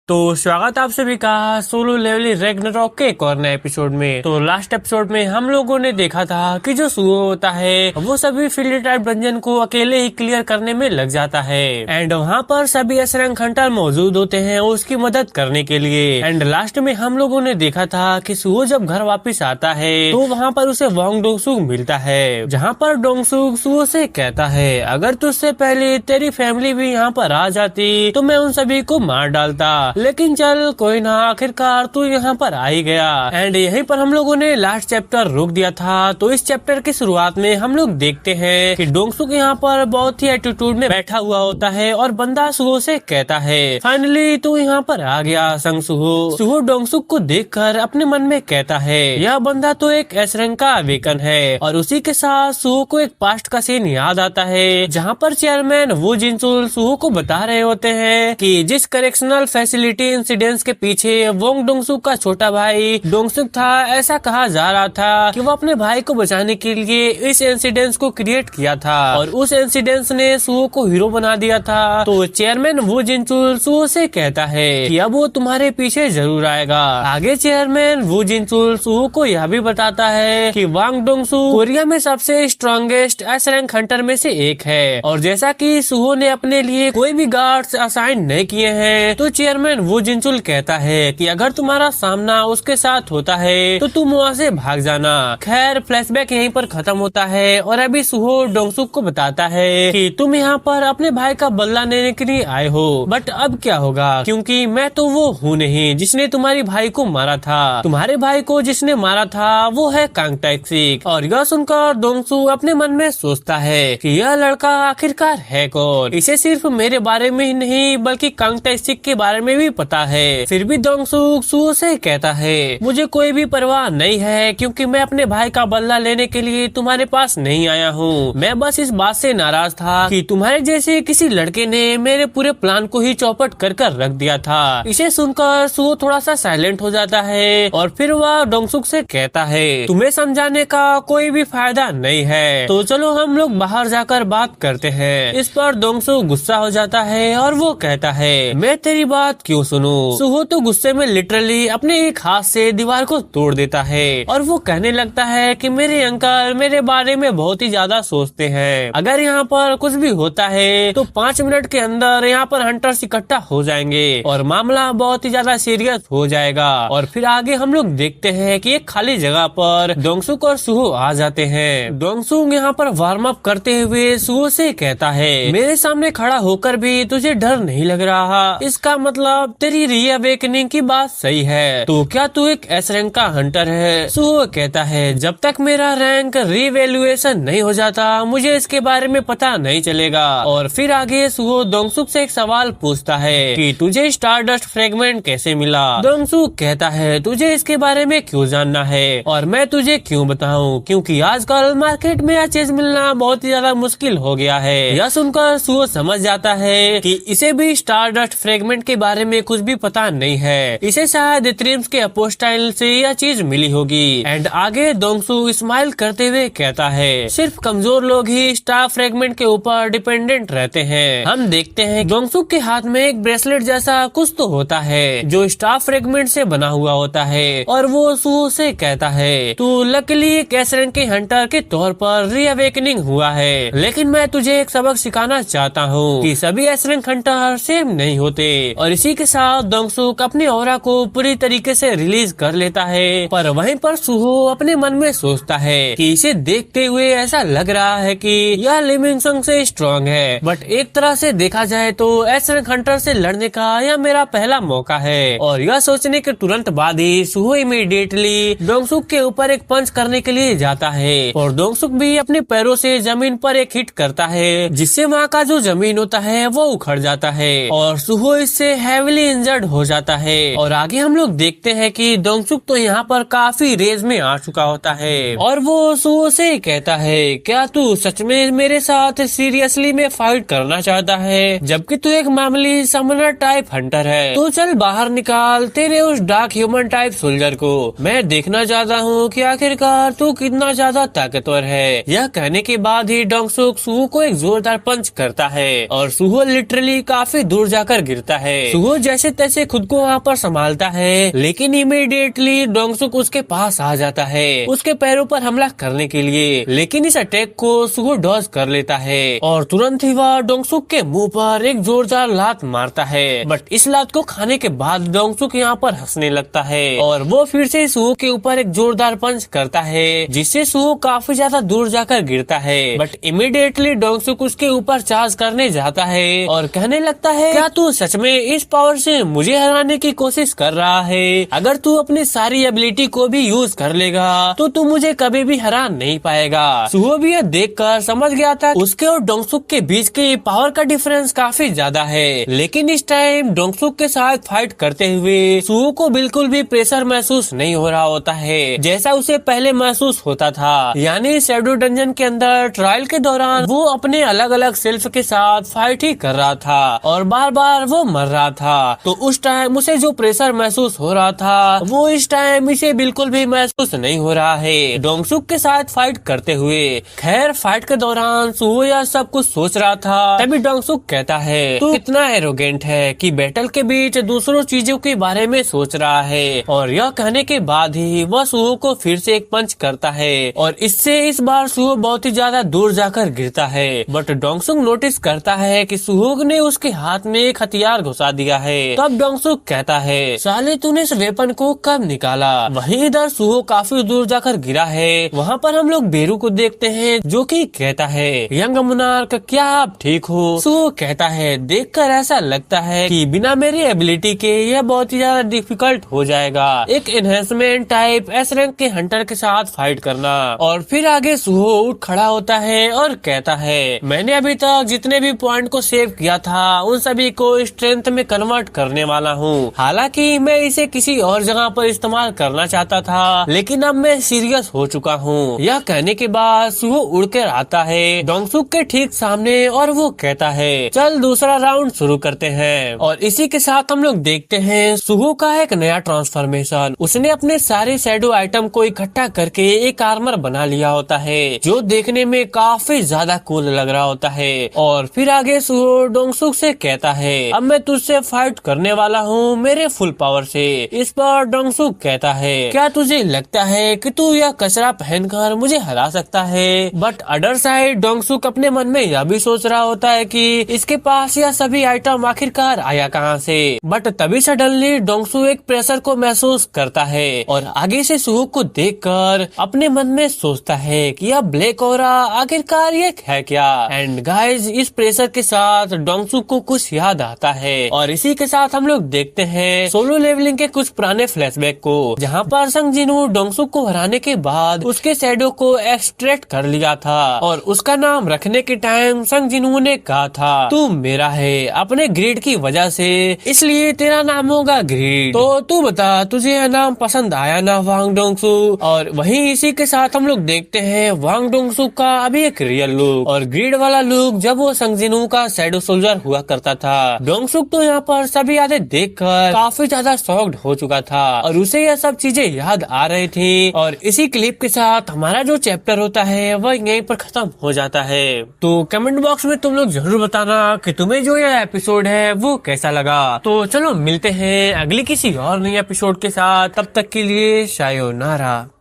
तो स्वागत आप सभी का सोलो लेवलिंग रैग्नारॉक के एक और नए एपिसोड में। तो लास्ट एपिसोड में हम लोगों ने देखा था कि जो सुओ होता है वो सभी फील्ड टाइप डंजन को अकेले ही क्लियर करने में लग जाता है एंड वहाँ पर सभी एस रैंक हंटर मौजूद होते हैं उसकी मदद करने के लिए। एंड लास्ट में हम लोगों ने देखा था कि सुओ जब घर वापिस आता है तो वहाँ पर उसे वांग डोंगसुक मिलता है, जहाँ पर डोंगसुक सुओ से कहता है अगर तुझसे पहले तेरी फैमिली भी यहाँ पर आ जाती तो मैं उन सभी को मार डालता, लेकिन चल कोई ना, आखिरकार तू यहाँ पर आ ही गया। एंड यहीं पर हम लोगों ने लास्ट चैप्टर रोक दिया था। तो इस चैप्टर की शुरुआत में हम लोग देखते हैं कि डोंगसुक यहाँ पर बहुत ही एटीट्यूड में बैठा हुआ होता है और बंदा सुहो से कहता है फाइनली तू यहाँ पर आ गया संग सुहो। सुहो डोंगसुक को देखकर अपने मन में कहता है यह बंदा तो एक एस रैंक का अवेकन है। और उसी के साथ सुहो को एक पास्ट का सीन याद आता है जहाँ पर चेयरमैन वो जिनसुल सुहो को बता रहे होते हैं कि जिस करेक्शनल फैसिलिटी इंसिडेंट्स के पीछे वोंग डोंगसुक का छोटा भाई डोंगसुक था, ऐसा कहा जा रहा था कि वो अपने भाई को बचाने के लिए इस इंसिडेंस को क्रिएट किया था और उस इंसिडेंस ने सुओ को हीरो बना दिया था। तो चेयरमैन वो जिनचुल सुओ से कहता है कि अब वो तुम्हारे पीछे जरूर आएगा। आगे चेयरमैन वो जिनचुल सुओ को यह भी बताता है कि वांग डोंगसुक कोरिया में सबसे स्ट्रॉन्गेस्ट एस रैंक हंटर में से एक है और जैसा कि सुहो ने अपने लिए कोई भी गार्ड्स असाइन नहीं किए हैं तो चेयरमैन वो जिनचुल कहता है कि अगर तुम्हारा सामना उसके साथ होता है तो तुम वहाँ से भाग जाना। खैर फ्लैशबैक यहीं पर खत्म होता है और अभी सुहो डोंगसुक को बताता है कि तुम यहाँ पर अपने भाई का बदला लेने के लिए आए हो, बट अब क्या होगा क्योंकि मैं तो वो हूँ नहीं जिसने तुम्हारे भाई को मारा था। तुम्हारे भाई को जिसने मारा था वो है कांग टैक्सिक। और यह सुनकर डोंगसुक अपने मन में सोचता है कि यह लड़का आखिरकार है कौन, इसे सिर्फ मेरे बारे में ही नहीं बल्कि कांग टैक्सिक के बारे में भी पता है। फिर भी डोंगसुक सुओ से कहता है मुझे कोई भी परवाह नहीं है क्योंकि मैं अपने भाई का बदला लेने के लिए तुम्हारे पास नहीं आया हूँ। मैं बस इस बात से नाराज था कि तुम्हारे जैसे किसी लड़के ने मेरे पूरे प्लान को ही चौपट कर कर रख दिया था। इसे सुनकर सुओ थोड़ा सा साइलेंट हो जाता है और फिर वह डोंगसुक से कहता है तुम्हें समझाने का कोई भी फायदा नहीं है, तो चलो हम लोग बाहर जाकर बात करते हैं। इस पर डोंगसुक गुस्सा हो जाता है और वो कहता है मैं तेरी बात क्यों सुनूं। सुहो तो गुस्से में लिटरली अपने एक हाथ से दीवार को तोड़ देता है और वो कहने लगता है कि मेरे अंकल मेरे बारे में बहुत ही ज्यादा सोचते हैं, अगर यहाँ पर कुछ भी होता है तो 5 मिनट के अंदर यहाँ पर हंटर्स इकट्ठा हो जाएंगे और मामला बहुत ही ज्यादा सीरियस हो जाएगा। और फिर आगे हम लोग देखते हैं कि एक खाली जगह पर डोंगसुक और सुहो आ जाते हैं। डोंगसुक यहाँ पर वार्म अप करते हुए सुहो से कहता है मेरे सामने खड़ा होकर भी तुझे डर नहीं लग रहा, इसका मतलब तेरी रीअवेकनिंग की बात सही है, तो क्या तू एक एस रैंक का हंटर है। सुहो कहता है जब तक मेरा रैंक रिवैल्यूएशन नहीं हो जाता मुझे इसके बारे में पता नहीं चलेगा। और फिर आगे सुहो डोंगसुक से एक सवाल पूछता है कि तुझे स्टारडस्ट फ्रेगमेंट कैसे मिला। डोंगसुक कहता है तुझे इसके बारे में क्यों जानना है और मैं तुझे क्यों बताऊं, क्योंकि आजकल मार्केट में यह चीज मिलना बहुत ही ज्यादा मुश्किल हो गया है। यह सुनकर सुहो समझ जाता है कि इसे भी स्टारडस्ट फ्रेगमेंट के बारे में कुछ भी पता नहीं है, इसे शायद इथेरियम के अपोस्टाइल से यह चीज मिली होगी। एंड आगे डोंगसुक स्माइल करते हुए कहता है सिर्फ कमजोर लोग ही स्टार फ्रेगमेंट के ऊपर डिपेंडेंट रहते हैं। हम देखते हैं डोंगसुक के हाथ में एक ब्रेसलेट जैसा कुछ तो होता है जो स्टार फ्रेगमेंट से बना हुआ होता है और वो सुहो से कहता है तू लकीली एक एस रैंक के हंटर के तौर पर रीअवेकनिंग हुआ है, लेकिन मैं तुझे एक सबक सिखाना चाहता हूँ कि सभी एस रैंक हंटर सेम नहीं होते। और इसी के साथ डोंगसुक अपनी ऑरा को पूरी तरीके से रिलीज कर लेता है, पर वहीं पर सुहो अपने मन में सोचता है कि इसे देखते हुए ऐसा लग रहा है कि यह लिविंगसंग से स्ट्रॉन्ग है, बट एक तरह से देखा जाए तो एस रैंक हंटर से लड़ने का यह मेरा पहला मौका है। और यह सोचने के तुरंत बाद ही सुहो इमीडिएटली डोंगसुक के ऊपर एक पंच करने के लिए जाता है और डोंगसुक भी अपने पैरों से जमीन पर एक हिट करता है जिससे वहाँ का जो जमीन होता है वो उखड़ जाता है और सुहो इससे हैविली इंजर्ड हो जाता है। और आगे हम लोग देखते हैं कि डोंगसुक तो यहाँ पर काफी रेज में आ चुका होता है और वो सुहो से कहता है क्या तू सच में मेरे साथ सीरियसली में फाइट करना चाहता है, जबकि तू एक मामूली समनर टाइप हंटर है, तो चल बाहर निकाल तेरे उस डार्क ह्यूमन टाइप सोल्जर को, मैं देखना चाहता हूँ कि आखिरकार तू कितना ज्यादा ताकतवर है। यह कहने के बाद ही डोंगसुक सुहो को एक जोरदार पंच करता है और सुहो लिटरली काफी दूर जाकर गिरता है। सुहो वो जैसे तैसे खुद को वहाँ पर संभालता है, लेकिन इमीडिएटली डोंगसुक उसके पास आ जाता है उसके पैरों पर हमला करने के लिए। लेकिन इस अटैक को सुहो डॉज कर लेता है और तुरंत ही वह डोंगसुक के मुंह पर एक जोरदार लात मारता है। बट इस लात को खाने के बाद डोंगसुक यहाँ पर हंसने लगता है और वो फिर से सुहो के ऊपर एक जोरदार पंच करता है, जिससे सुहो काफी ज्यादा दूर जाकर गिरता है। बट इमीडिएटली डोंगसुक उसके ऊपर चार्ज करने जाता है और कहने लगता है, क्या तू सच में इस पावर से मुझे हराने की कोशिश कर रहा है? अगर तू अपनी सारी एबिलिटी को भी यूज कर लेगा तो तू मुझे कभी भी हरा नहीं पाएगा। सुहो भी यह देखकर समझ गया था उसके और डोंगसुक के बीच के पावर का डिफरेंस काफी ज्यादा है। लेकिन इस टाइम डोंगसुक के साथ फाइट करते हुए सुहो को बिल्कुल भी प्रेशर महसूस नहीं हो रहा होता है जैसा उसे पहले महसूस होता था। यानी शैडो डंजन के अंदर ट्रायल के दौरान वो अपने अलग अलग सेल्फ के साथ फाइट ही कर रहा था और बार बार वो मर रहा था। तो उस टाइम उसे जो प्रेशर महसूस हो रहा था वो इस टाइम इसे बिल्कुल भी महसूस नहीं हो रहा है डोंगसुक के साथ फाइट करते हुए। खैर फाइट के दौरान सुहो यह सब कुछ सोच रहा था, तभी डोंगसुक कहता है, तू कितना एरोगेंट है कि बैटल के बीच दूसरों चीजों के बारे में सोच रहा है। और यह कहने के बाद ही वह सुहो को फिर से एक पंच करता है और इससे इस बार सुहो बहुत ही ज्यादा दूर जाकर गिरता है। बट डोंगसुक नोटिस करता है कि सुहो ने उसके हाथ में एक हथियार घुसा दिया है। तब डोंगसुक कहता है, साले तूने इस वेपन को कब निकाला? वहीं इधर सुहो काफी दूर जाकर गिरा है। वहाँ पर हम लोग बेरू को देखते हैं जो कि कहता है, यंग मोनार्क क्या आप ठीक हो? सुहो कहता है, देखकर ऐसा लगता है कि बिना मेरी एबिलिटी के यह बहुत ही ज्यादा डिफिकल्ट हो जाएगा, एक एनहेंसमेंट टाइप एस रैंक के हंटर के साथ फाइट करना। और फिर आगे सुहो उठ खड़ा होता है और कहता है, मैंने अभी तक जितने भी पॉइंट को सेव किया था उन सभी को स्ट्रेंथ में कन्वर्ट करने वाला हूँ। हालांकि मैं इसे किसी और जगह पर इस्तेमाल करना चाहता था, लेकिन अब मैं सीरियस हो चुका हूँ। यह कहने के बाद सुहो उड़कर आता है डोंगसुक के ठीक सामने और वो कहता है, चल दूसरा राउंड शुरू करते हैं। और इसी के साथ हम लोग देखते हैं सुहो का एक नया ट्रांसफॉर्मेशन। उसने अपने सारे शैडो आइटम को इकट्ठा करके एक आर्मर बना लिया होता है जो देखने में काफी ज्यादा कूल लग रहा होता है। और फिर आगे सुहो डोंगसुक से कहता है, अब मैं तुझसे फाइट करने वाला हूँ मेरे फुल पावर से। इस पर डोंगसुक कहता है, क्या तुझे लगता है कि तू यह कचरा पहनकर मुझे हरा सकता है? बट अदर साइड डोंगसुक अपने मन में यह भी सोच रहा होता है कि इसके पास यह सभी आइटम आखिरकार आया कहाँ से। बट तभी सडनली डोंगसुक एक प्रेशर को महसूस करता है और आगे से सुहो को देखकर अपने मन में सोचता है कि यह ब्लैक ऑरा आखिरकार ये है क्या। एंड गाइज इस प्रेशर के साथ डोंगसुक को कुछ याद आता है और इसी के साथ हम लोग देखते हैं सोलो लेवलिंग के कुछ पुराने फ्लैशबैक को, जहाँ पर संग जिनवू डोंगसुक को हराने के बाद उसके शैडो को एक्सट्रैक्ट कर लिया था और उसका नाम रखने के टाइम संग जिनवू ने कहा था, तू मेरा है अपने ग्रीड की वजह से, इसलिए तेरा नाम होगा ग्रीड। तो तू बता तुझे यह नाम पसंद आया ना वांग डोंगसुक? और वहीं इसी के साथ हम लोग देखते हैं वांग डोंगसुक का अभी एक रियल लुक और ग्रीड वाला लुक जब वो संग जिनवू का शैडो सोल्जर हुआ करता था। डोंगसुक तो यहाँ पर सभी यादें देखकर काफी ज्यादा शॉक्ड हो चुका था और उसे यह सब चीजें याद आ रही थी। और इसी क्लिप के साथ हमारा जो चैप्टर होता है वह यहीं पर खत्म हो जाता है। तो कमेंट बॉक्स में तुम लोग जरूर बताना कि तुम्हें जो यह एपिसोड है वो कैसा लगा। तो चलो मिलते हैं अगली किसी और नई एपिसोड के साथ, तब तक के लिए शायोनारा।